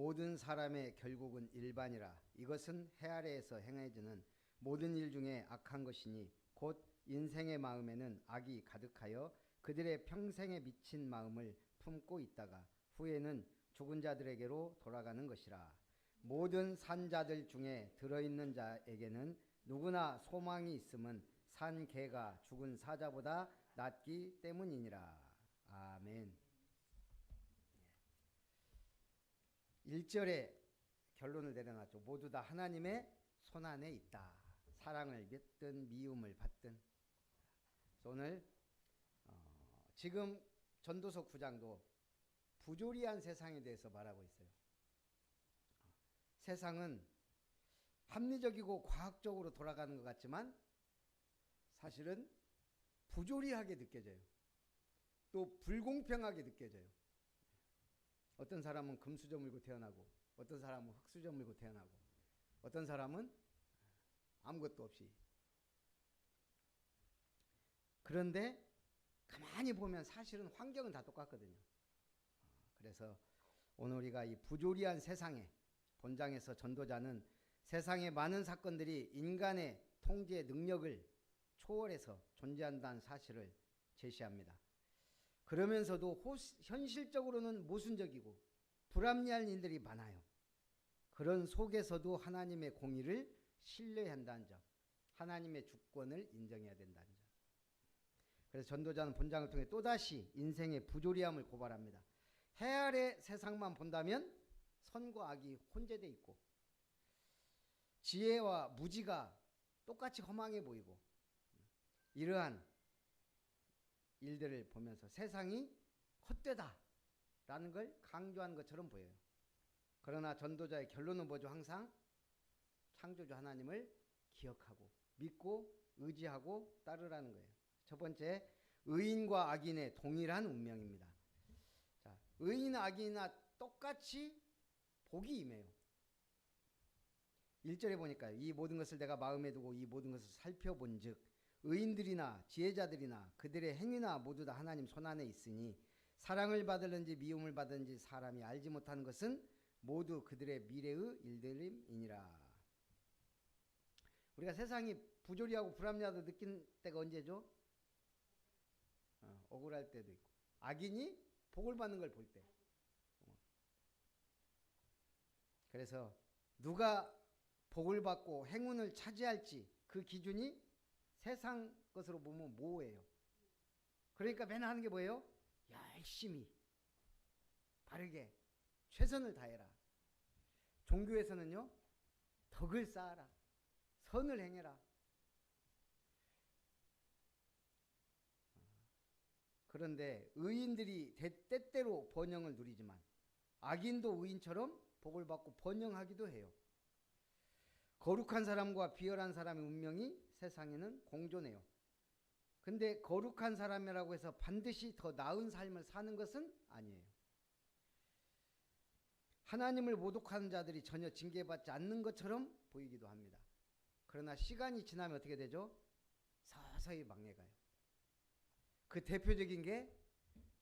모든 사람의 결국은 일반이라. 이것은 해 아래에서 행해지는 모든 일 중에 악한 것이니 곧 인생의 마음에는 악이 가득하여 그들의 평생에 미친 마음을 품고 있다가 후에는 죽은 자들에게로 돌아가는 것이라. 모든 산자들 중에 들어있는 자에게는 누구나 소망이 있음은 산 개가 죽은 사자보다 낫기 때문이니라. 아멘. 1절에 결론을 내려놨죠. 모두 다 하나님의 손안에 있다. 사랑을 믿든 미움을 받든. 오늘 지금 전도서 9장도 부조리한 세상에 대해서 말하고 있어요. 세상은 합리적이고 과학적으로 돌아가는 것 같지만 사실은 부조리하게 느껴져요. 또 불공평하게 느껴져요. 어떤 사람은 금수저 물고 태어나고 어떤 사람은 흙수저 물고 태어나고 어떤 사람은 아무것도 없이. 그런데 가만히 보면 사실은 환경은 다 똑같거든요. 그래서 오늘 우리가 이 부조리한 세상에 본장에서 전도자는 세상의 많은 사건들이 인간의 통제 능력을 초월해서 존재한다는 사실을 제시합니다. 그러면서도 현실적으로는 모순적이고 불합리한 일들이 많아요. 그런 속에서도 하나님의 공의를 신뢰한다는 점, 하나님의 주권을 인정해야 된다는 점. 그래서 전도자는 본장을 통해 또다시 인생의 부조리함을 고발합니다. 해 아래 세상만 본다면 선과 악이 혼재되어 있고 지혜와 무지가 똑같이 허망해 보이고 이러한 일들을 보면서 세상이 헛되다라는 걸 강조한 것처럼 보여요. 그러나 전도자의 결론은 뭐죠? 항상 창조주 하나님을 기억하고 믿고 의지하고 따르라는 거예요. 첫 번째, 의인과 악인의 동일한 운명입니다. 자, 의인이나 악인이나 똑같이 복이 임해요. 1절에 보니까요. 이 모든 것을 내가 마음에 두고 이 모든 것을 살펴본 즉 의인들이나 지혜자들이나 그들의 행위나 모두 다 하나님 손안에 있으니 사랑을 받을는지 미움을 받을는지 사람이 알지 못하는 것은 모두 그들의 미래의 일들임이니라. 우리가 세상이 부조리하고 불합리하다고 느낀 때가 언제죠? 억울할 때도 있고 악인이 복을 받는 걸 볼 때. 그래서 누가 복을 받고 행운을 차지할지 그 기준이 세상 것으로 보면 모호해요. 그러니까 맨날 하는 게 뭐예요? 열심히 바르게 최선을 다해라. 종교에서는요, 덕을 쌓아라, 선을 행해라. 그런데 의인들이 때때로 번영을 누리지만 악인도 의인처럼 복을 받고 번영하기도 해요. 거룩한 사람과 비열한 사람의 운명이 세상에는 공존해요. 근데 거룩한 사람이라고 해서 반드시 더 나은 삶을 사는 것은 아니에요. 하나님을 모독하는 자들이 전혀 징계받지 않는 것처럼 보이기도 합니다. 그러나 시간이 지나면 어떻게 되죠? 서서히 망해가요. 그 대표적인 게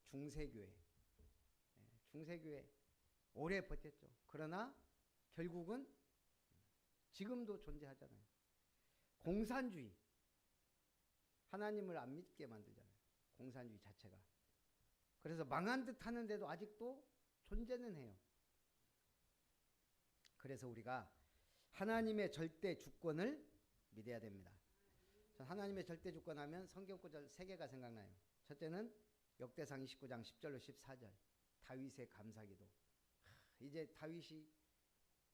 중세교회. 중세교회 오래 버텼죠. 그러나 결국은 지금도 존재하잖아요. 공산주의. 하나님을 안 믿게 만들잖아요. 공산주의 자체가. 그래서 망한 듯 하는데도 아직도 존재는 해요. 그래서 우리가 하나님의 절대 주권을 믿어야 됩니다. 하나님의 절대 주권 하면 성경 구절 3개가 생각나요. 첫째는 역대상 29장 10절로 14절 다윗의 감사기도. 이제 다윗이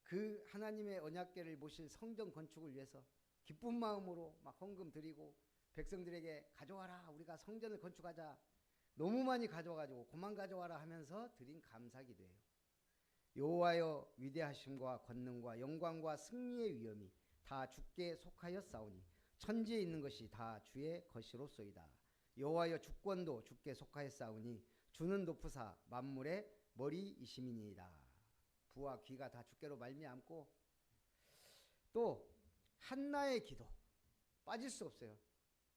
그 하나님의 언약궤를 모실 성전 건축을 위해서 기쁜 마음으로 막 헌금 드리고 백성들에게 가져와라, 우리가 성전을 건축하자. 너무 많이 가져와가지고 그만 가져와라 하면서 드린 감사기도예요. 여호와여 위대하심과 권능과 영광과 승리의 위엄이 다 주께 속하였사오니 천지에 있는 것이 다 주의 것이로소이다. 여호와여 주권도 주께 속하였사오니 주는 높으사 만물의 머리이심이니이다. 부와 귀가 다 주께로 말미암고. 또 한나의 기도 빠질 수 없어요.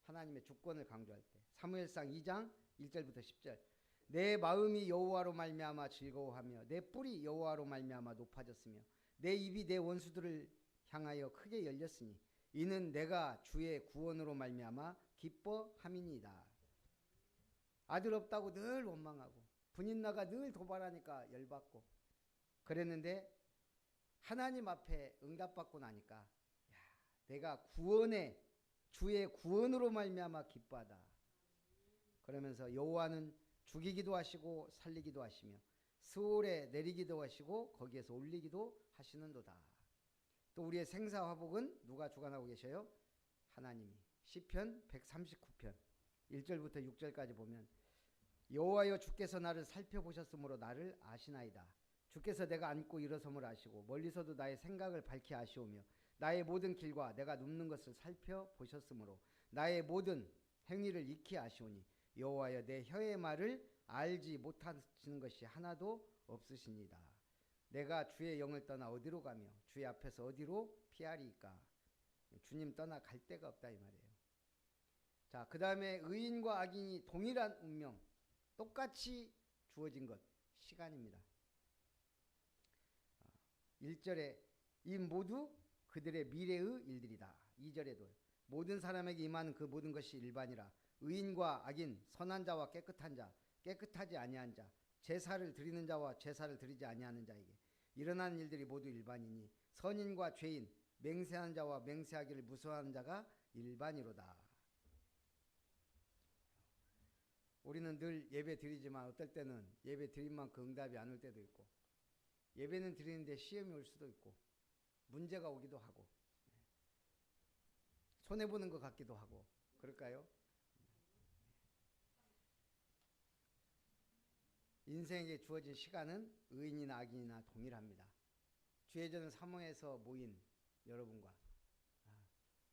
하나님의 주권을 강조할 때 사무엘상 2장 1절부터 10절 내 마음이 여호와로 말미암아 즐거워하며 내 뿔이 여호와로 말미암아 높아졌으며 내 입이 내 원수들을 향하여 크게 열렸으니 이는 내가 주의 구원으로 말미암아 기뻐함이니이다. 아들 없다고 늘 원망하고 분인 나가 늘 도발하니까 열받고 그랬는데 하나님 앞에 응답받고 나니까 야, 내가 구원에 주의 구원으로 말미암아 기뻐하다. 그러면서 여호와는 죽이기도 하시고 살리기도 하시며 스올에 내리기도 하시고 거기에서 올리기도 하시는도다. 또 우리의 생사화복은 누가 주관하고 계셔요? 하나님이. 시편 139편 1절부터 6절까지 보면 여호와여 주께서 나를 살펴보셨으므로 나를 아시나이다. 주께서 내가 앉고 일어섬을 아시고 멀리서도 나의 생각을 밝히 아시오며 나의 모든 길과 내가 눕는 것을 살펴보셨으므로 나의 모든 행위를 익히 아시오니 여호와여 내 혀의 말을 알지 못하시는 것이 하나도 없으시니이다. 내가 주의 영을 떠나 어디로 가며 주의 앞에서 어디로 피하리이까. 주님 떠나 갈 데가 없다 이 말이에요. 자, 그 다음에 의인과 악인이 동일한 운명 똑같이 주어진 것 시간입니다. 1절에 이 모두 그들의 미래의 일들이다. 2절에도 모든 사람에게 임하는 그 모든 것이 일반이라. 의인과 악인, 선한 자와 깨끗한 자, 깨끗하지 아니한 자, 제사를 드리는 자와 제사를 드리지 아니하는 자에게 일어나는 일들이 모두 일반이니 선인과 죄인, 맹세하는 자와 맹세하기를 무서워하는 자가 일반이로다. 우리는 늘 예배 드리지만 어떨 때는 예배 드린 만큼 응답이 안 올 때도 있고 예배는 드리는데 시험이 올 수도 있고 문제가 오기도 하고 손해보는 것 같기도 하고 그럴까요? 인생에게 주어진 시간은 의인이나 악인이나 동일합니다. 주의전 사모에서 모인 여러분과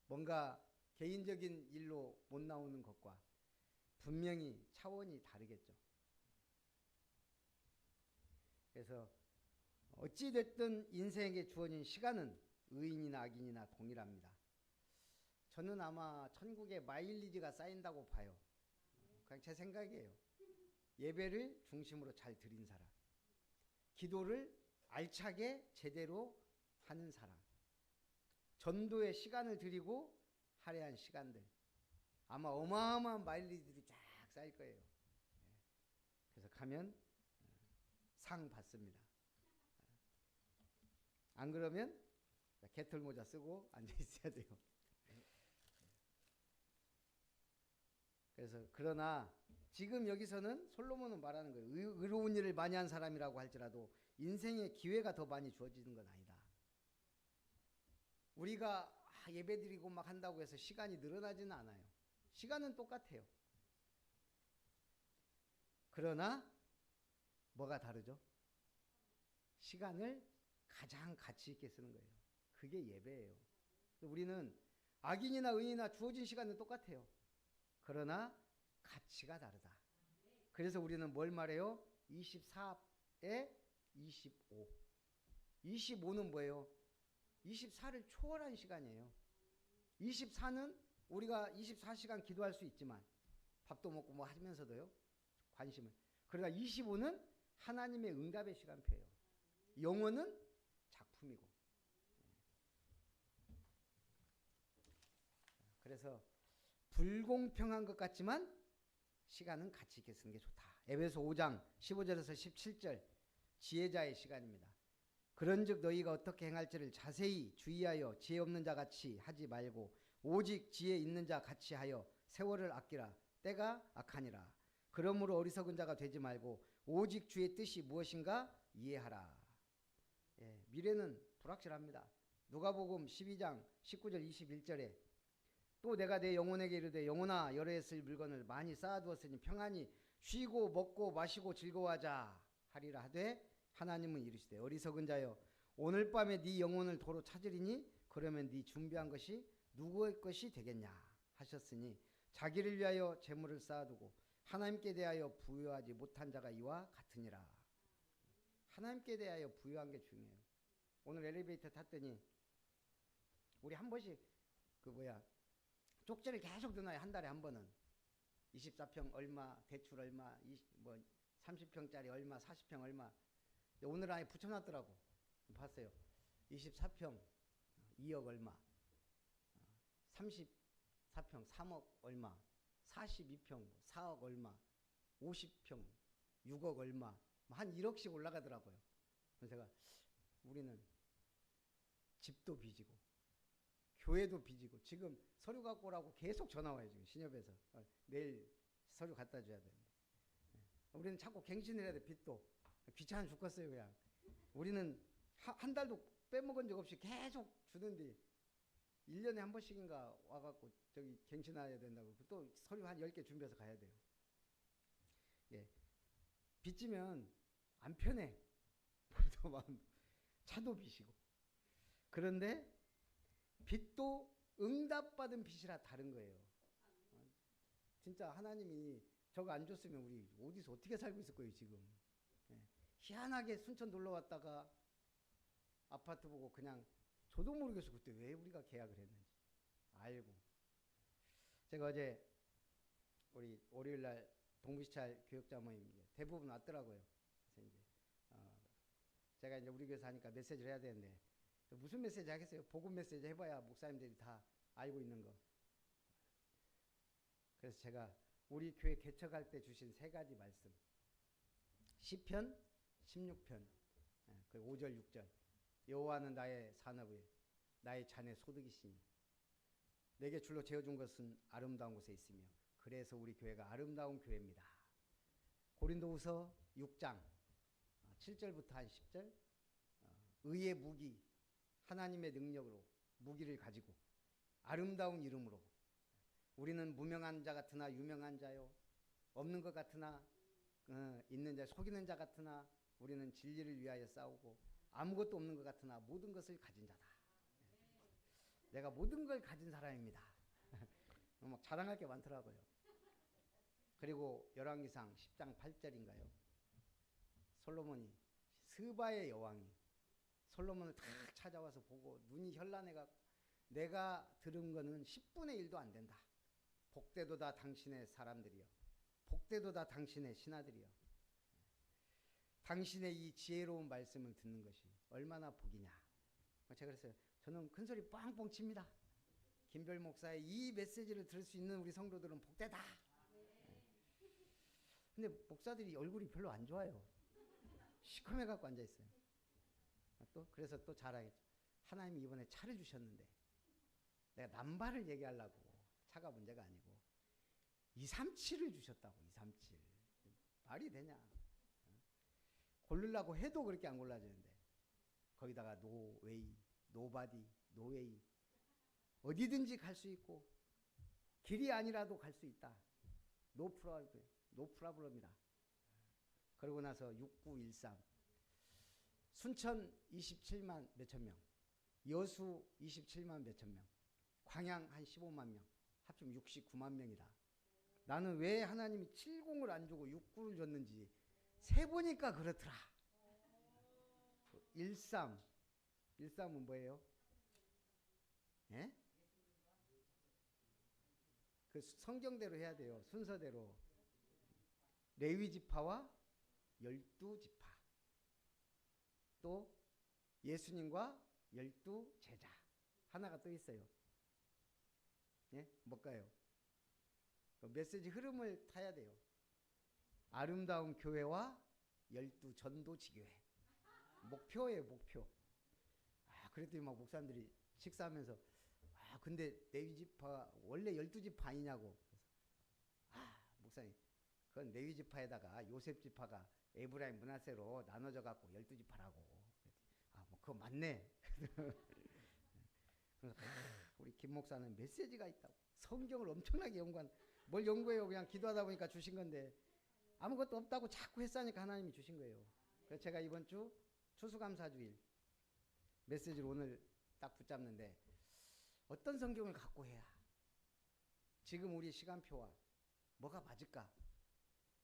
뭔가 개인적인 일로 못 나오는 것과 분명히 차원이 다르겠죠. 그래서 어찌됐든 인생에게 주어진 시간은 의인이나 악인이나 동일합니다. 저는 아마 천국에 마일리지가 쌓인다고 봐요. 그냥 제 생각이에요. 예배를 중심으로 잘 드린 사람, 기도를 알차게 제대로 하는 사람, 전도에 시간을 드리고 할애한 시간들, 아마 어마어마한 마일리지들이 쫙 쌓일 거예요. 그래서 가면 상 받습니다. 안 그러면 개털 모자 쓰고 앉아 있어야 돼요. 그래서 그러나 지금 여기서는 솔로몬은 말하는 거예요. 의로운 일을 많이 한 사람이라고 할지라도 인생의 기회가 더 많이 주어지는 건 아니다. 우리가 예배드리고 막 한다고 해서 시간이 늘어나지는 않아요. 시간은 똑같아요. 그러나 뭐가 다르죠? 시간을 가장 가치 있게 쓰는 거예요. 그게 예배예요. 우리는 악인이나 의인이나 주어진 시간은 똑같아요. 그러나 가치가 다르다. 그래서 우리는 뭘 말해요? 24에 25. 25는 뭐예요? 24를 초월한 시간이에요. 24는 우리가 24시간 기도할 수 있지만 밥도 먹고 뭐 하면서도요. 관심을. 그러나 25는 하나님의 응답의 시간표예요. 영혼은 작품이고. 그래서 불공평한 것 같지만 시간은 가치 있게 쓰는 게 좋다. 에베소 5장 15절에서 17절 지혜자의 시간입니다. 그런즉 너희가 어떻게 행할지를 자세히 주의하여 지혜 없는 자 같이 하지 말고 오직 지혜 있는 자 같이 하여 세월을 아끼라. 때가 악하니라. 그러므로 어리석은 자가 되지 말고 오직 주의 뜻이 무엇인가 이해하라. 미래는 불확실합니다. 누가복음 12장 19절 21절에 또 내가 내 영혼에게 이르되 영혼아 여러 해 쓸 물건을 많이 쌓아두었으니 평안히 쉬고 먹고 마시고 즐거워하자 하리라 하되 하나님은 이르시되 어리석은 자여 오늘 밤에 네 영혼을 도로 찾으리니 그러면 네 준비한 것이 누구의 것이 되겠냐 하셨으니 자기를 위하여 재물을 쌓아두고 하나님께 대하여 부유하지 못한 자가 이와 같으니라. 하나님께 대하여 부유한 게 중요해요. 오늘 엘리베이터 탔더니 우리 한 번씩 쪽지를 계속 드나요. 한 달에 한 번은 24평 얼마 대출 얼마 30평짜리 얼마, 40평 얼마. 오늘 아예 붙여놨더라고. 봤어요. 24평 2억 얼마, 34평 3억 얼마, 42평 4억 얼마, 50평 6억 얼마, 한 1억씩 올라가더라고요. 그래서 제가 우리는 집도 빚이고 교회도 빚이고 지금 서류 갖고 오라고 계속 전화 와요. 지금 신협에서 내일 서류 갖다 줘야 되는데 우리는 자꾸 갱신을 해야 돼. 빚도 귀찮아 죽겠어요. 그냥 우리는 한 달도 빼먹은 적 없이 계속 주는데 1년에 한 번씩인가 와갖고 저기 갱신해야 된다고 또 서류 한 10개 준비해서 가야 돼요. 예. 빚지면 안 편해. 벌써 마음, 차도 빚이고. 그런데 빚도 응답받은 빚이라 다른 거예요. 진짜 하나님이 저거 안 줬으면 우리 어디서 어떻게 살고 있을 거예요 지금. 예. 희한하게 순천 놀러 왔다가 아파트 보고 그냥 저도 모르겠어 그때 왜 우리가 계약을 했는지 알고. 제가 어제 우리 월요일날 동부시찰 교육자 모임 대부분 왔더라고요. 그래서 이제 제가 이제 우리 교회에서 하니까 메시지를 해야 되는데 무슨 메시지 하겠어요? 복음 메시지 해봐야 목사님들이 다 알고 있는 거. 그래서 제가 우리 교회 개척할 때 주신 3가지 말씀. 시편 16편 그 5절 6절. 여호와는 나의 산업의 나의 잔의 소득이시니 내게 줄로 재어준 것은 아름다운 곳에 있으며 그래서 우리 교회가 아름다운 교회입니다. 고린도후서 6장 7절부터 한 10절. 의의 무기 하나님의 능력으로 무기를 가지고 아름다운 이름으로 우리는 무명한 자 같으나 유명한 자요 없는 것 같으나 있는 자 속이는 자 같으나 우리는 진리를 위하여 싸우고 아무것도 없는 것 같으나 모든 것을 가진 자다. 내가 모든 걸 가진 사람입니다. 막 자랑할 게 많더라고요. 그리고 열왕기상 10장 8절인가요? 솔로몬이 스바의 여왕이 솔로몬을 탁 찾아와서 보고 눈이 현란해가 내가 들은 거는 10분의 1도 안 된다. 복되도다 당신의 사람들이여 복되도다 당신의 신하들이여 당신의 이 지혜로운 말씀을 듣는 것이 얼마나 복이냐. 제가 그랬어요. 저는 큰소리 뻥뻥 칩니다. 김별 목사의 이 메시지를 들을 수 있는 우리 성도들은 복되다. 근데 목사들이 얼굴이 별로 안 좋아요. 시커매갖고 앉아있어요. 그래서 또 자랑했죠. 하나님이 이번에 차를 주셨는데 내가 남발을 얘기하려고 차가 문제가 아니고 237을 주셨다고. 237 말이 되냐. 고르려고 해도 그렇게 안 골라지는데 거기다가 노웨이 노바디 노웨이 어디든지 갈 수 있고 길이 아니라도 갈 수 있다. 노프라블럼이다. 그러고 나서 6913 순천 27만 몇천 명, 여수 27만 몇천 명, 광양 한 15만 명, 합치면 69만 명이다. 나는 왜 하나님이 70을 안 주고 69를 줬는지 세보니까 그렇더라. 13은 뭐예요? 예? 그 성경대로 해야 돼요. 순서대로. 레위 지파와 12지파. 또 예수님과 12제자. 하나가 또 있어요. 예? 뭘까요? 그 메시지 흐름을 타야 돼요. 아름다운 교회와 12전도지교회. 목표예요, 목표. 그랬더니 막 목사님들이 식사하면서 근데 레위지파 원래 12지파 아니냐고. 목사님 그건 레위지파에다가 요셉지파가 에브라임 므낫세로 나눠져 갖고 12지파라고. 뭐 그거 맞네. 우리 김 목사는 메시지가 있다고. 성경을 엄청나게 연구한. 뭘 연구해요. 그냥 기도하다 보니까 주신 건데 아무것도 없다고 자꾸 했으니까 하나님이 주신 거예요. 그래서 제가 이번 주 추수감사주일 메시지를 오늘 딱 붙잡는데 어떤 성경을 갖고 해야 지금 우리 시간표와 뭐가 맞을까?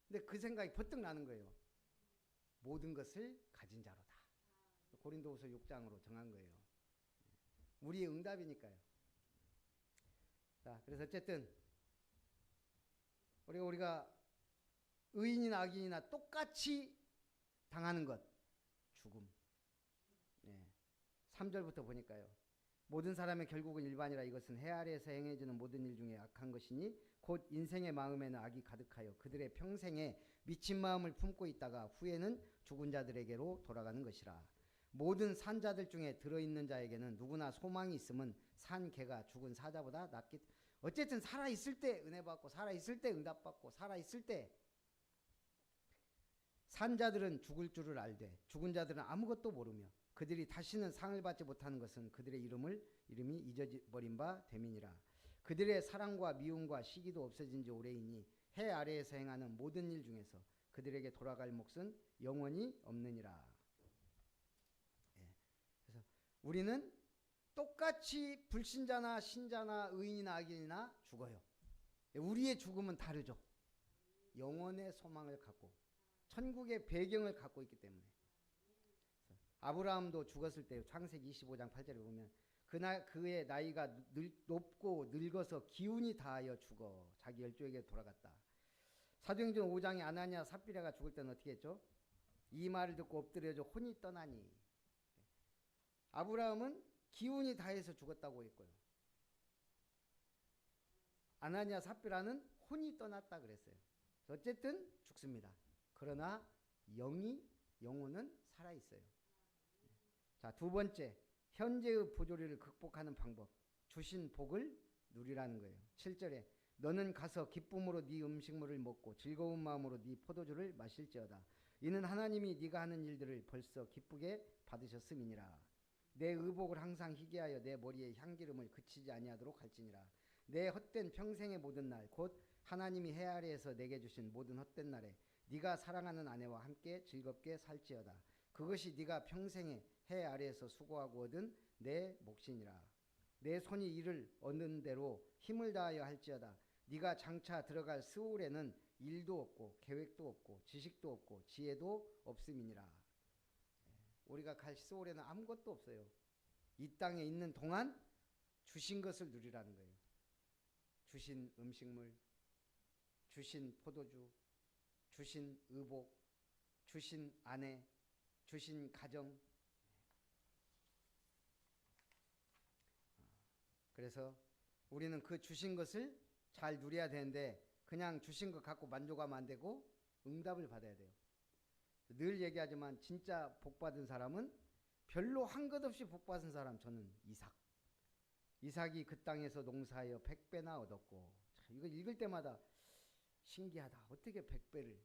근데 그 생각이 버뜩 나는 거예요. 모든 것을 가진 자로다. 고린도후서 6장으로 정한 거예요. 우리의 응답이니까요. 자, 그래서 어쨌든 우리가 의인이나 악인이나 똑같이 당하는 것, 죽음. 네. 3절부터 보니까요. 모든 사람의 결국은 일반이라. 이것은 해 아래에서 행해지는 모든 일 중에 악한 것이니 곧 인생의 마음에는 악이 가득하여 그들의 평생에 미친 마음을 품고 있다가 후에는 죽은 자들에게로 돌아가는 것이라. 모든 산 자들 중에 들어있는 자에게는 누구나 소망이 있음은 산 개가 죽은 사자보다 낫기. 어쨌든 살아있을 때 은혜 받고, 살아있을 때 응답 받고, 살아있을 때. 산 자들은 죽을 줄을 알되 죽은 자들은 아무것도 모르며 그들이 다시는 상을 받지 못하는 것은 그들의 이름이 잊어버린 바 됨이니라. 그들의 사랑과 미움과 시기도 없어진 지 오래이니 해 아래에서 행하는 모든 일 중에서 그들에게 돌아갈 몫은 영원히 없느니라. 예. 그래서 우리는 똑같이 불신자나 신자나 의인이나 악인이나 죽어요. 우리의 죽음은 다르죠. 영원의 소망을 갖고 천국의 배경을 갖고 있기 때문에. 아브라함도 죽었을 때 창세기 25장 8절에 보면 그의 나이가 높고 늙어서 기운이 다하여 죽어 자기 열조에게 돌아갔다. 사도행전 5장에 아나니아 삽비라가 죽을 때는 어떻게 했죠? 이 말을 듣고 엎드려져 혼이 떠나니. 아브라함은 기운이 다해서 죽었다고 했고요. 아나니아 삽비라는 혼이 떠났다 그랬어요. 어쨌든 죽습니다. 그러나 영혼은 살아있어요. 자, 두 번째, 현재의 부조리를 극복하는 방법. 주신 복을 누리라는 거예요. 7절에 너는 가서 기쁨으로 네 음식물을 먹고 즐거운 마음으로 네 포도주를 마실지어다. 이는 하나님이 네가 하는 일들을 벌써 기쁘게 받으셨음이니라. 내 의복을 항상 희게 하여 내 머리에 향기름을 그치지 아니하도록 할지니라. 내 헛된 평생의 모든 날 곧 하나님이 해 아래에서 내게 주신 모든 헛된 날에 네가 사랑하는 아내와 함께 즐겁게 살지어다. 그것이 네가 평생에 해 아래에서 수고하고 얻은 내 몫이니라. 내 손이 이를 얻는 대로 힘을 다하여 할지어다. 네가 장차 들어갈 스올에는 일도 없고 계획도 없고 지식도 없고 지혜도 없음이니라. 우리가 갈 스올에는 아무것도 없어요. 이 땅에 있는 동안 주신 것을 누리라는 거예요. 주신 음식물, 주신 포도주, 주신 의복, 주신 아내, 주신 가정. 그래서 우리는 그 주신 것을 잘 누려야 되는데 그냥 주신 것 갖고 만족하면 안 되고 응답을 받아야 돼요. 늘 얘기하지만 진짜 복받은 사람은 별로 한 것 없이 복받은 사람, 저는 이삭이 그 땅에서 농사하여 100배나 얻었고. 이거 읽을 때마다 신기하다. 어떻게 100배를.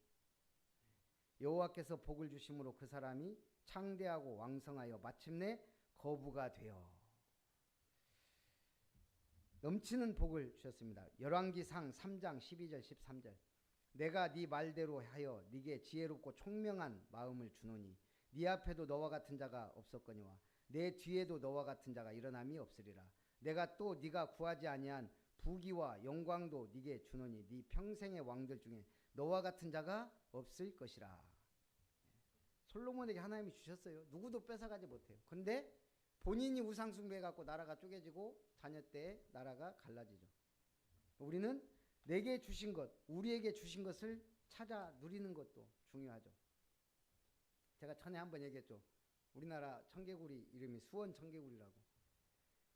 여호와께서 복을 주심으로 그 사람이 창대하고 왕성하여 마침내 거부가 되어 넘치는 복을 주셨습니다. 열왕기상 3장 12절 13절. 내가 네 말대로 하여 네게 지혜롭고 총명한 마음을 주노니 네 앞에도 너와 같은 자가 없었거니와 내 뒤에도 너와 같은 자가 일어남이 없으리라. 내가 또 네가 구하지 아니한 부귀와 영광도 네게 주노니 네 평생의 왕들 중에 너와 같은 자가 없을 것이라. 솔로몬에게 하나님이 주셨어요. 누구도 뺏어가지 못해요. 근데 본인이 우상 숭배해갖고 나라가 쪼개지고 자녀 때 나라가 갈라지죠. 우리는 내게 주신 것, 우리에게 주신 것을 찾아 누리는 것도 중요하죠. 제가 전에 한번 얘기했죠. 우리나라 청개구리 이름이 수원 청개구리라고.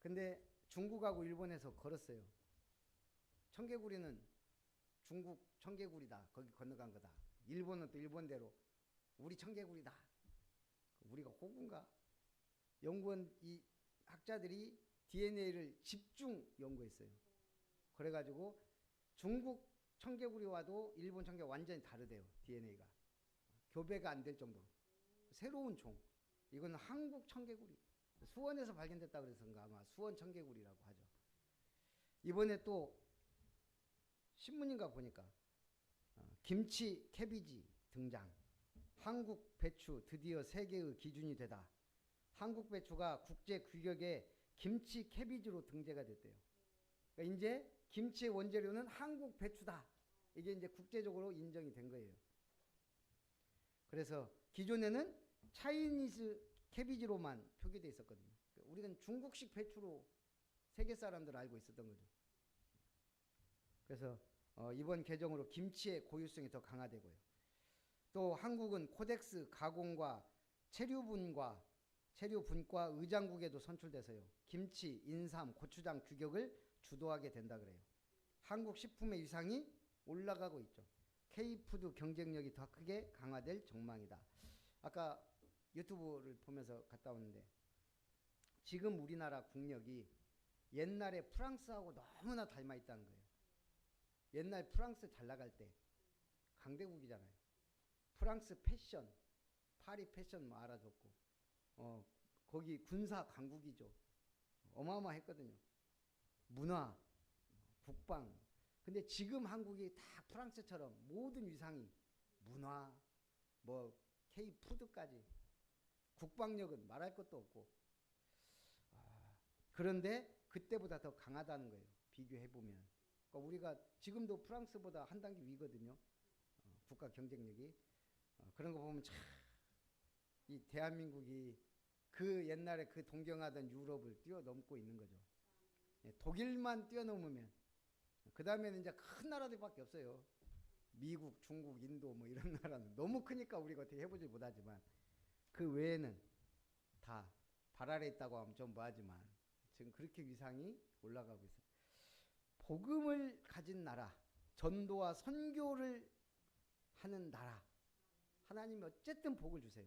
근데 중국하고 일본에서 걸었어요. 청개구리는 중국 청개구리다. 거기 건너간 거다. 일본은 또 일본대로 우리 청개구리다. 우리가 호구인가? 연구원 이 학자들이 DNA를 집중 연구했어요. 그래가지고 중국 청개구리와도 일본 청개구리 완전히 다르대요. DNA가. 교배가 안 될 정도로. 새로운 종. 이건 한국 청개구리. 수원에서 발견됐다 그래서인가 아마 수원 청개구리라고 하죠. 이번에 또 신문인가 보니까 김치 캐비지 등장. 한국 배추 드디어 세계의 기준이 되다. 한국 배추가 국제 규격에 김치 캐비지로 등재가 됐대요. 그러니까 이제 김치의 원재료는 한국 배추다. 이게 이제 국제적으로 인정이 된 거예요. 그래서 기존에는 차이니즈 캐비지로만 표기돼 있었거든요. 우리는 중국식 배추로 세계 사람들 알고 있었던 거죠. 그래서 이번 개정으로 김치의 고유성이 더 강화되고요. 또 한국은 코덱스 가공과 체류분과 의장국에도 선출돼서요. 김치, 인삼, 고추장 규격을 주도하게 된다 그래요. 한국 식품의 위상이 올라가고 있죠. K푸드 경쟁력이 더 크게 강화될 전망이다. 아까 유튜브를 보면서 갔다 왔는데 지금 우리나라 국력이 옛날에 프랑스하고 너무나 닮아 있다는 거예요. 옛날 프랑스 잘 나갈 때 강대국이잖아요. 프랑스 패션, 파리 패션 뭐 알아줬고, 거기 군사 강국이죠. 어마어마했거든요. 문화, 국방. 근데 지금 한국이 다 프랑스처럼 모든 위상이 문화, 뭐 K 푸드까지 국방력은 말할 것도 없고. 그런데 그때보다 더 강하다는 거예요. 비교해 보면. 그러니까 우리가 지금도 프랑스보다 한 단계 위거든요. 국가 경쟁력이. 그런 거 보면 참 이 대한민국이 그 옛날에 그 동경하던 유럽을 뛰어넘고 있는 거죠. 독일만 뛰어넘으면 그 다음에는 이제 큰 나라들밖에 없어요. 미국, 중국, 인도 뭐 이런 나라는 너무 크니까 우리가 어떻게 해보지 못하지만 그 외에는 다 발 아래 있다고 하면 좀 뭐하지만 지금 그렇게 위상이 올라가고 있어요. 복음을 가진 나라, 전도와 선교를 하는 나라, 하나님이 어쨌든 복을 주세요.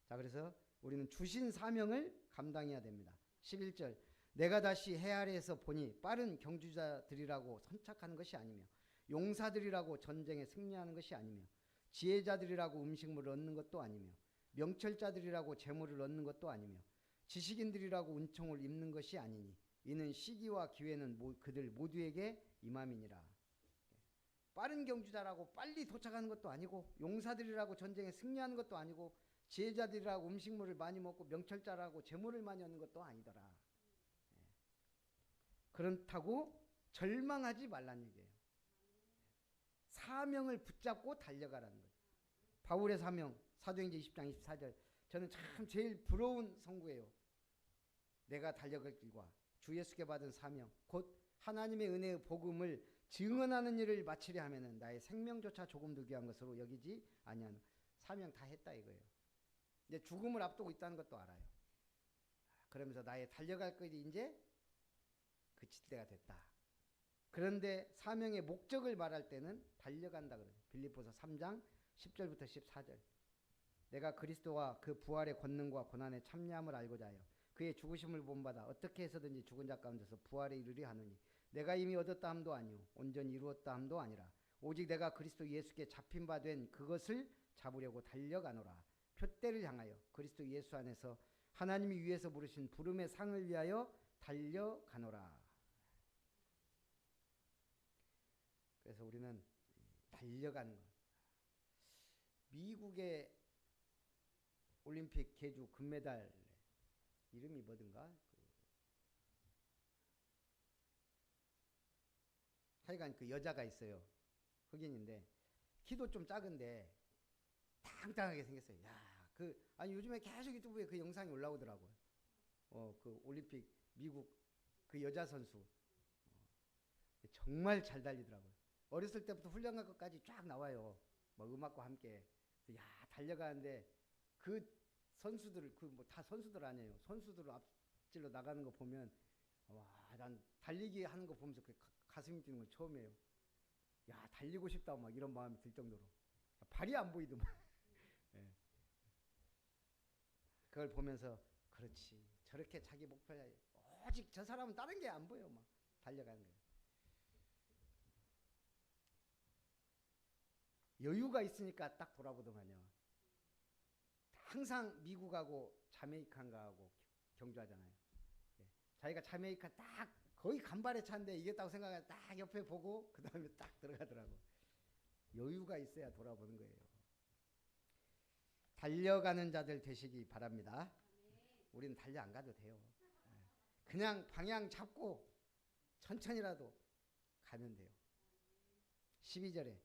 자, 그래서 우리는 주신 사명을 감당해야 됩니다. 11절, 내가 다시 해 아래에서 보니 빠른 경주자들이라고 선착하는 것이 아니며 용사들이라고 전쟁에 승리하는 것이 아니며 지혜자들이라고 음식물을 얻는 것도 아니며 명철자들이라고 재물을 얻는 것도 아니며 지식인들이라고 은총을 입는 것이 아니니 이는 시기와 기회는 그들 모두에게 임함이니라. 빠른 경주자라고 빨리 도착하는 것도 아니고 용사들이라고 전쟁에 승리하는 것도 아니고 지혜자들이라고 음식물을 많이 먹고 명철자라고 재물을 많이 얻는 것도 아니더라. 그렇다고 절망하지 말란 얘기예요. 사명을 붙잡고 달려가라는 거예요. 바울의 사명, 사도행전 20장 24절. 저는 참 제일 부러운 성구예요. 내가 달려갈 길과 주 예수께 받은 사명, 곧 하나님의 은혜의 복음을 증언하는 일을 마치려 하면은 나의 생명조차 조금도 귀한 것으로 여기지 아니하는. 사명 다 했다 이거예요. 이제 죽음을 앞두고 있다는 것도 알아요. 그러면서 나의 달려갈 길이 이제 그칠 때가 됐다. 그런데 사명의 목적을 말할 때는 달려간다 그래요. 빌립보서 3장 10절부터 14절. 내가 그리스도와 그 부활의 권능과 고난의 참여함을 알고자 하여 그의 죽으심을 본받아 어떻게 해서든지 죽은 자 가운데서 부활에 이르려 하노니 내가 이미 얻었다 함도 아니요 온전히 이루었다 함도 아니라 오직 내가 그리스도 예수께 잡힌 바 된 그것을 잡으려고 달려가노라. 표대를 향하여 그리스도 예수 안에서 하나님이 위에서 부르신 부름의 상을 위하여 달려가노라. 그래서 우리는 달려가는 것. 미국의 올림픽 계주 금메달 이름이 뭐든가 하여간 그 여자가 있어요. 흑인인데 키도 좀 작은데 땅땅하게 생겼어요. 야, 아니 요즘에 계속 유튜브에 그 영상이 올라오더라고요. 그 올림픽 미국 그 여자 선수 정말 잘 달리더라고요. 어렸을 때부터 훈련 갈 것까지 쫙 나와요. 뭐 음악과 함께. 야, 달려가는데 그 선수들 그 뭐 다 선수들 아니에요. 선수들 앞질러 나가는 거 보면 와, 난 달리기 하는 거 보면서 그 가슴이 뛰는 건 처음이에요. 야, 달리고 싶다 막 이런 마음이 들 정도로 발이 안 보이더만. 네. 그걸 보면서 그렇지 저렇게 자기 목표에 오직 저 사람은 다른 게 안 보여 막 달려가는 거예요. 여유가 있으니까 딱 돌아보더만요. 항상 미국하고 자메이카인가하고 경주하잖아요. 예. 자기가 자메이카 딱 거의 간발의 차인데 이겼다고 생각하면 딱 옆에 보고 그 다음에 딱 들어가더라고. 여유가 있어야 돌아보는 거예요. 달려가는 자들 되시기 바랍니다. 우리는 달려 안 가도 돼요. 그냥 방향 잡고 천천히라도 가면 돼요. 12절에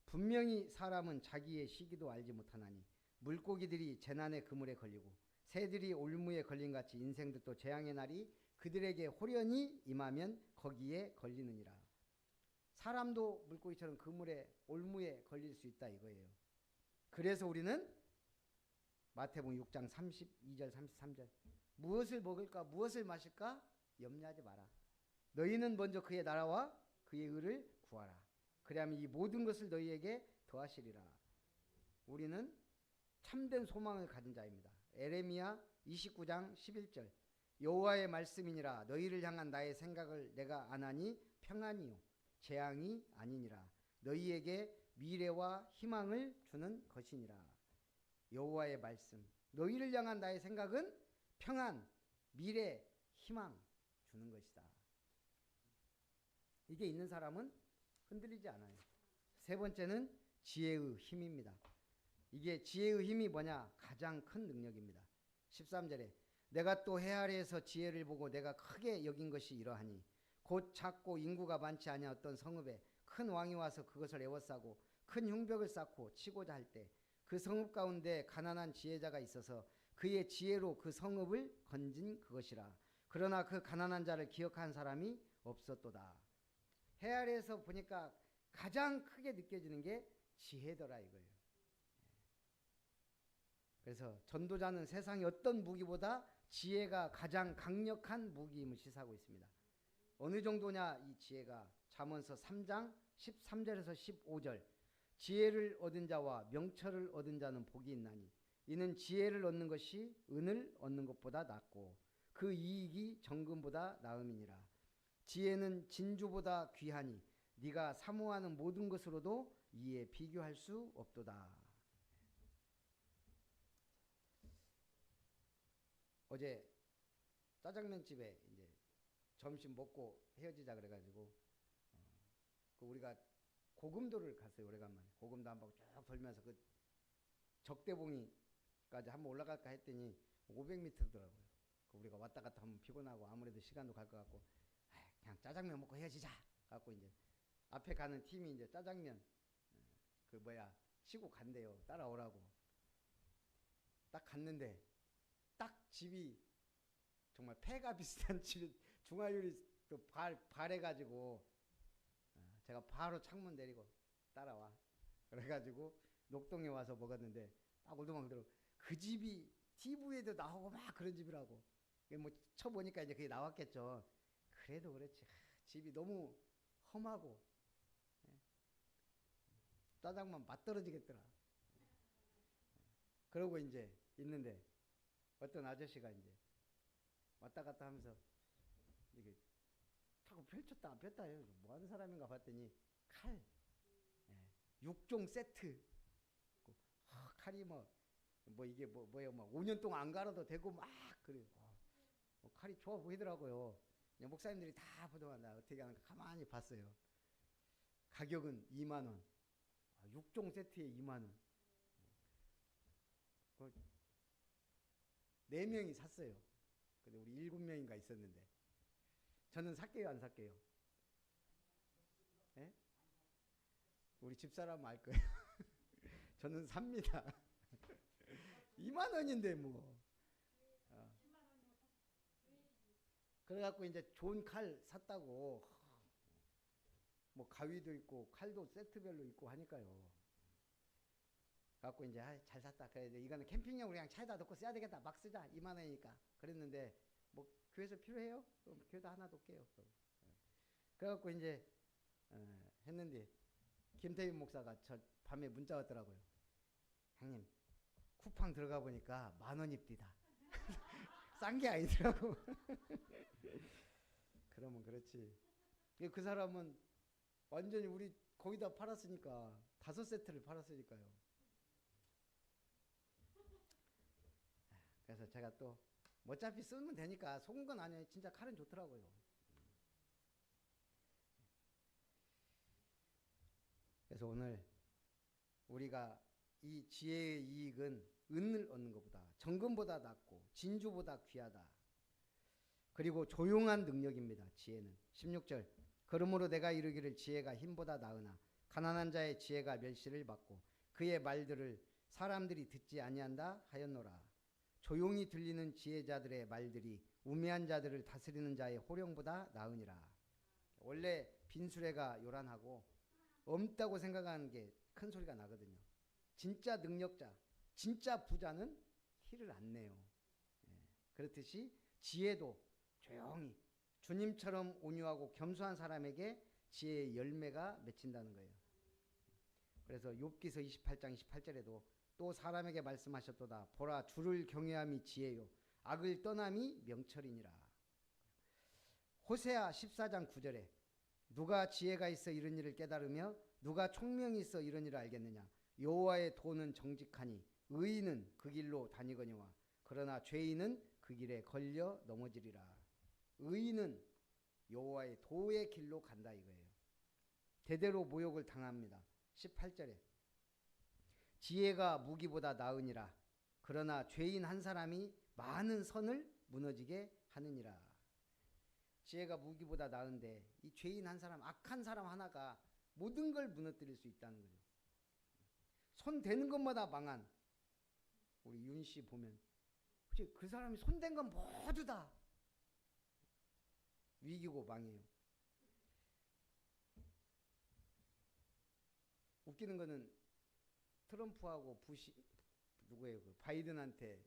분명히 사람은 자기의 시기도 알지 못하나니 물고기들이 재난의 그물에 걸리고 새들이 올무에 걸린 같이 인생들도 재앙의 날이 그들에게 호련히 임하면 거기에 걸리느니라. 사람도 물고기처럼 그물에 올무에 걸릴 수 있다 이거예요. 그래서 우리는 마태복음 6장 32절 33절 무엇을 먹을까 무엇을 마실까 염려하지 마라. 너희는 먼저 그의 나라와 그의 의를 구하라. 그리하면 이 모든 것을 너희에게 더하시리라. 우리는 참된 소망을 가진 자입니다. 에레미야 29장 11절 여호와의 말씀이니라. 너희를 향한 나의 생각을 내가 아나니 평안이요 재앙이 아니니라. 너희에게 미래와 희망을 주는 것이니라. 여호와의 말씀. 너희를 향한 나의 생각은 평안, 미래, 희망 주는 것이다. 이게 있는 사람은 흔들리지 않아요. 세 번째는 지혜의 힘입니다. 이게 지혜의 힘이 뭐냐? 가장 큰 능력입니다. 13절에 내가 또 해 아래에서 지혜를 보고 내가 크게 여긴 것이 이러하니 곧 작고 인구가 많지 아니하였던 성읍에 큰 왕이 와서 그것을 에워싸고 큰 흉벽을 쌓고 치고자 할 때 그 성읍 가운데 가난한 지혜자가 있어서 그의 지혜로 그 성읍을 건진 그것이라. 그러나 그 가난한 자를 기억한 사람이 없었도다. 해 아래에서 보니까 가장 크게 느껴지는 게 지혜더라 이거예요. 그래서 전도자는 세상의 어떤 무기보다 지혜가 가장 강력한 무기임을 시사하고 있습니다. 어느 정도냐 이 지혜가 잠언서 3장 13절에서 15절 지혜를 얻은 자와 명철을 얻은 자는 복이 있나니 이는 지혜를 얻는 것이 은을 얻는 것보다 낫고 그 이익이 정금보다 나음이니라. 지혜는 진주보다 귀하니 네가 사모하는 모든 것으로도 이에 비교할 수 없도다. 어제 짜장면집에 이제 점심 먹고 헤어지자 그래가지고 그 우리가 고금도를 갔어요. 오래간만에 고금도 한 바퀴 쭉 돌면서 그 적대봉이까지 한번 올라갈까 했더니 500m더라고요. 우리가 왔다 갔다 하면 피곤하고 아무래도 시간도 갈 것 같고 그냥 짜장면 먹고 헤어지자 갖고 이제 앞에 가는 팀이 이제 짜장면 그 뭐야 시고 간대요. 따라오라고. 딱 갔는데 딱 집이 정말 폐가 비슷한 집이 중화유리 또 발해가지고 제가 바로 창문 내리고 따라와. 그래가지고 녹동에 와서 먹었는데 딱 오두막 들어 그 집이 TV에도 나오고 막 그런 집이라고. 뭐 쳐보니까 이제 그게 나왔겠죠. 그래도 그렇지. 집이 너무 험하고 짜장면 맛 떨어지겠더라. 그러고 이제 있는데 어떤 아저씨가 이제 왔다 갔다 하면서 이게 자꾸 펼쳤다 안 폈다 해요. 뭐 하는 사람인가 봤더니 칼, 6종 세트. 칼이 뭐 이게 뭐예요? 막 5년 동안 안 갈아도 되고 막 그래요. 칼이 좋아 보이더라고요. 목사님들이 다 보더만 나 어떻게 하는가 가만히 봤어요. 가격은 2만 원. 6종 세트에 2만 원. 4명이 샀어요. 근데 우리 7명인가 있었는데 저는 살게요 안 살게요? 예? 우리 집사람 알 거예요. 저는 삽니다. 2만 원인데 뭐. 그래갖고 이제 좋은 칼 샀다고 뭐 가위도 있고 칼도 세트별로 있고 하니까요. 갖고 이제 잘 샀다. 그래 이거는 캠핑용 그냥 차에다 넣고 써야 되겠다. 막 쓰자. 2만 원이니까. 그랬는데 뭐 교회에서 필요해요? 그럼 교회도 하나 놓을게요. 그래갖고 이제 했는데 김태윤 목사가 저 밤에 문자 왔더라고요. 형님 쿠팡 들어가 보니까 10,000원입디다. 싼 게 아니더라고. 그러면 그렇지. 그 사람은 완전히 우리 거기다 팔았으니까 5세트를 팔았으니까요. 그래서 제가 또 어차피 쓰면 되니까 속은 건 아니에요. 진짜 칼은 좋더라고요. 그래서 오늘 우리가 이 지혜의 이익은 은을 얻는 것보다 정금보다 낫고 진주보다 귀하다. 그리고 조용한 능력입니다. 지혜는 16절 그러므로 내가 이르기를 지혜가 힘보다 나으나 가난한 자의 지혜가 멸시를 받고 그의 말들을 사람들이 듣지 아니한다 하였노라. 조용히 들리는 지혜자들의 말들이 우매한 자들을 다스리는 자의 호령보다 나으니라. 원래 빈수레가 요란하고 없다고 생각하는 게 큰 소리가 나거든요. 진짜 능력자, 진짜 부자는 티를 안 내요. 그렇듯이 지혜도 조용히 주님처럼 온유하고 겸손한 사람에게 지혜의 열매가 맺힌다는 거예요. 그래서 욥기서 28장 28절에도 또 사람에게 말씀하셨도다. 보라, 주를 경외함이 지혜요 악을 떠남이 명철이니라. 호세아 14장 9절에 누가 지혜가 있어 이런 일을 깨달으며 누가 총명이 있어 이런 일을 알겠느냐. 여호와의 도는 정직하니 의인은 그 길로 다니거니와 그러나 죄인은 그 길에 걸려 넘어지리라. 의인은 여호와의 도의 길로 간다 이거예요. 대대로 모욕을 당합니다. 18절에 지혜가 무기보다 나으니라. 그러나 죄인 한 사람이 많은 선을 무너지게 하느니라. 지혜가 무기보다 나은데 이 죄인 한 사람, 악한 사람 하나가 모든 걸 무너뜨릴 수 있다는 거죠. 손 대는 것마다 망한 우리 윤 씨 보면 그 사람이 손댄 건 모두 다 위기고 망해요. 웃기는 거는 트럼프하고 부시 누구예요? 그 바이든한테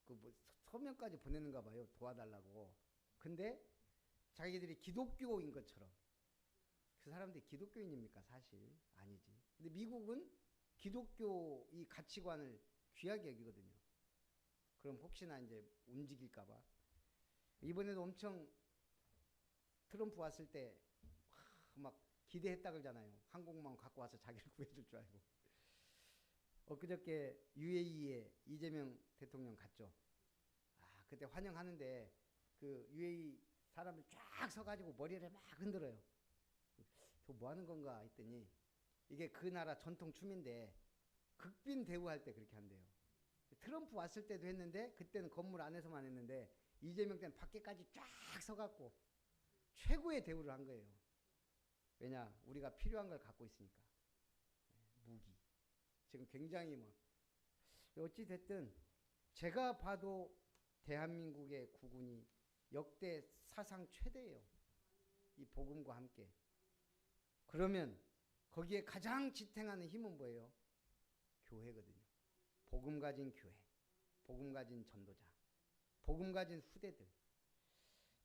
그 뭐 서명까지 보내는가 봐요. 도와달라고. 근데 자기들이 기독교인 것처럼. 그 사람들이 기독교인입니까? 사실 아니지. 근데 미국은 기독교 이 가치관을 귀하게 여기거든요. 그럼 혹시나 이제 움직일까 봐. 이번에도 엄청 트럼프 왔을 때 막 기대했다 그러잖아요. 항공모함 갖고 와서 자기를 구해줄 줄 알고. 엊그저께 UAE에 이재명 대통령 갔죠. 그때 환영하는데 그 UAE 사람들 쫙 서가지고 머리를 막 흔들어요. 저 뭐 하는 건가 했더니 이게 그 나라 전통 춤인데 극빈 대우할 때 그렇게 한대요. 트럼프 왔을 때도 했는데 그때는 건물 안에서만 했는데 이재명 때는 밖에까지 쫙 서갖고 최고의 대우를 한 거예요. 왜냐? 우리가 필요한 걸 갖고 있으니까. 무기. 지금 굉장히 뭐 어찌 됐든 제가 봐도 대한민국의 국군이 역대 사상 최대예요. 이 복음과 함께. 그러면 거기에 가장 지탱하는 힘은 뭐예요? 교회거든요. 복음 가진 교회, 복음 가진 전도자, 복음 가진 후대들.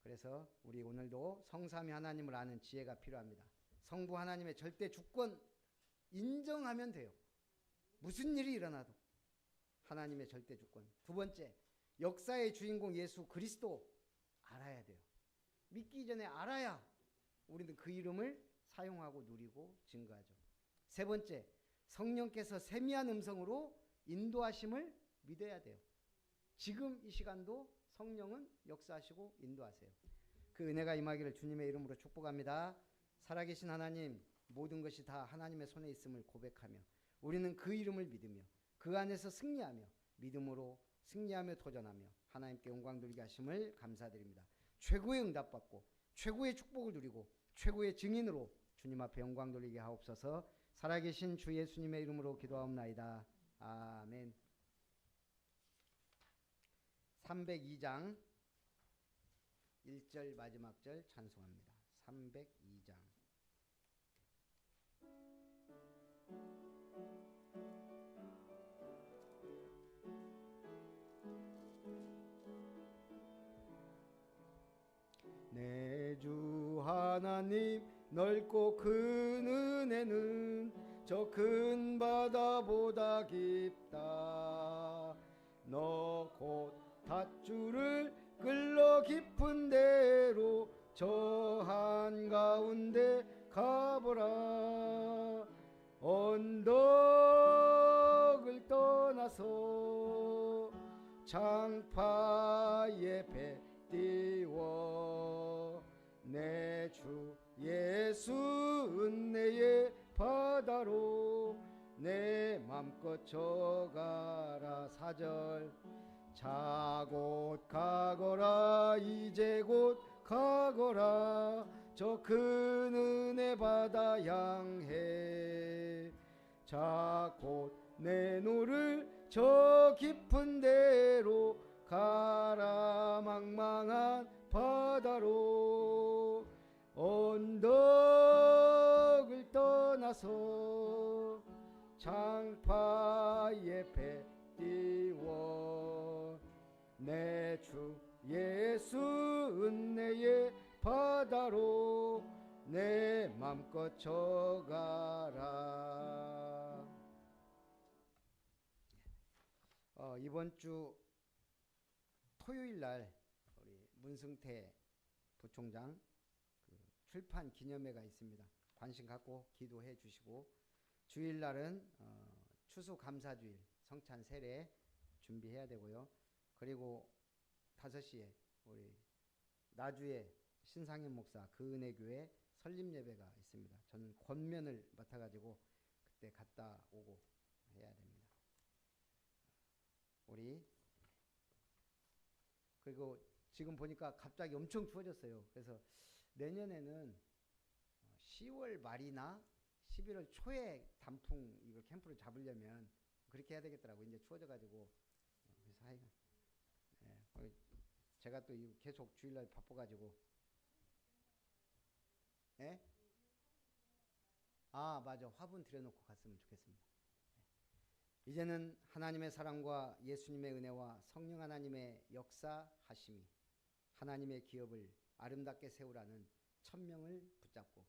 그래서 우리 오늘도 성삼위 하나님을 아는 지혜가 필요합니다. 성부 하나님의 절대 주권 인정하면 돼요. 무슨 일이 일어나도 하나님의 절대 주권. 두 번째, 역사의 주인공 예수 그리스도 알아야 돼요. 믿기 전에 알아야 우리는 그 이름을 사용하고 누리고 증거하죠. 세 번째, 성령께서 세미한 음성으로 인도하심을 믿어야 돼요. 지금 이 시간도 성령은 역사하시고 인도하세요. 그 은혜가 임하기를 주님의 이름으로 축복합니다. 살아계신 하나님, 모든 것이 다 하나님의 손에 있음을 고백하며 우리는 그 이름을 믿으며 그 안에서 승리하며 믿음으로 승리하며 도전하며 하나님께 영광 돌리게 하심을 감사드립니다. 최고의 응답받고 최고의 축복을 누리고 최고의 증인으로 주님 앞에 영광 돌리게 하옵소서. 살아계신 주 예수님의 이름으로 기도하옵나이다. 아멘. 302장 1절 마지막 절 찬송합니다. 302장. 내 주 하나님 넓고 큰 은혜는 저 큰 바다보다 깊다. 너 곧 닷줄을 끌러 깊은 데로 저 한가운데 가보라. 언덕을 떠나서 장파에 배 띄워 내 주 예수 은혜의 바다로 내 맘껏 져가라. 4절 자 곧 가거라. 이제 곧 가거라. 저 큰 은혜 바다 향해. 자 곧 내 노를 저 깊은 데로 가라. 망망한 바다로 언덕을 떠나서 장파 예배 띄워 내 주 예수 은혜의 바다로 내 맘껏 져가라. 이번 주 토요일 날 우리 문승태 부총장 출판 기념회가 있습니다. 관심 갖고 기도해 주시고, 주일 날은 추수감사주일 성찬 세례 준비해야 되고요. 그리고 5시에 우리 나주의 신상현 목사 그은혜교회 설립예배가 있습니다. 저는 권면을 맡아가지고 그때 갔다 오고 해야 됩니다. 우리 그리고 지금 보니까 갑자기 엄청 추워졌어요. 그래서 내년에는 10월 말이나 11월 초에 단풍 이거 캠프를 잡으려면 그렇게 해야 되겠더라고요. 이제 추워져가지고. 그래서 하여간 제가 또 계속 주일날 바빠가지고. 예? 아, 맞아. 화분 들여놓고 갔으면 좋겠습니다. 이제는 하나님의 사랑과 예수님의 은혜와 성령 하나님의 역사하심이 하나님의 기업을 아름답게 세우라는 천명을 붙잡고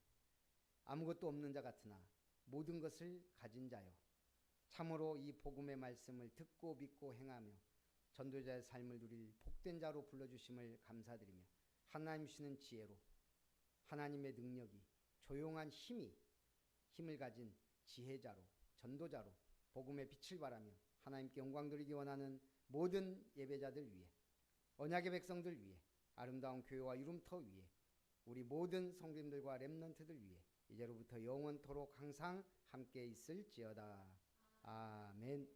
아무것도 없는 자 같으나 모든 것을 가진 자요 참으로 이 복음의 말씀을 듣고 믿고 행하며 전도자의 삶을 누릴 복된 자로 불러주심을 감사드리며 하나님 주시는 지혜로 하나님의 능력이 조용한 힘을 가진 지혜자로 전도자로 복음의 빛을 발하며 하나님께 영광 돌리기 원하는 모든 예배자들 위해 언약의 백성들 위해 아름다운 교회와 유름터 위에 우리 모든 성도님들과 렘넌트들 위해 이제로부터 영원토록 항상 함께 있을지어다. 아멘.